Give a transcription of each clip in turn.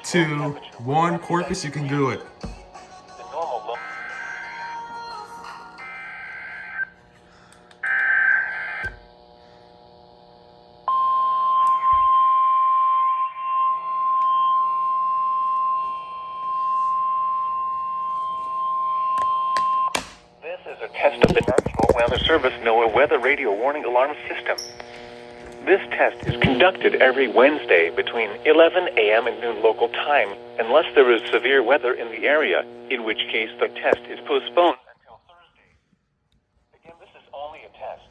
2, 1. Corpus, you can do it. The normal low. This is a test of the National Weather Service NOAA Weather Radio Warning Alarm System. This test is conducted every Wednesday between 11 a.m. and noon local time, unless there is severe weather in the area, in which case the test is postponed until Thursday. Again, this is only a test.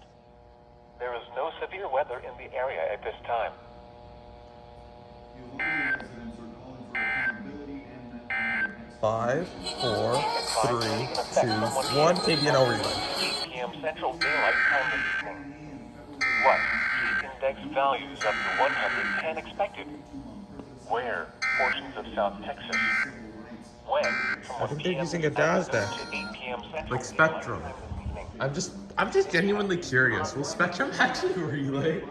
There is no severe weather in the area at this time. 5, 4, 3, 2, 1. KBNL relay. 8 p.m. Central Daylight Time this evening. 1. Heat index values up to 110 expected. Where? Portions of South Texas. When? From I 1 think they're p.m. using a DAS then. to 8 p.m. Central Like Spectrum. Daylight Time this evening. I'm just genuinely curious. Will Spectrum actually relay?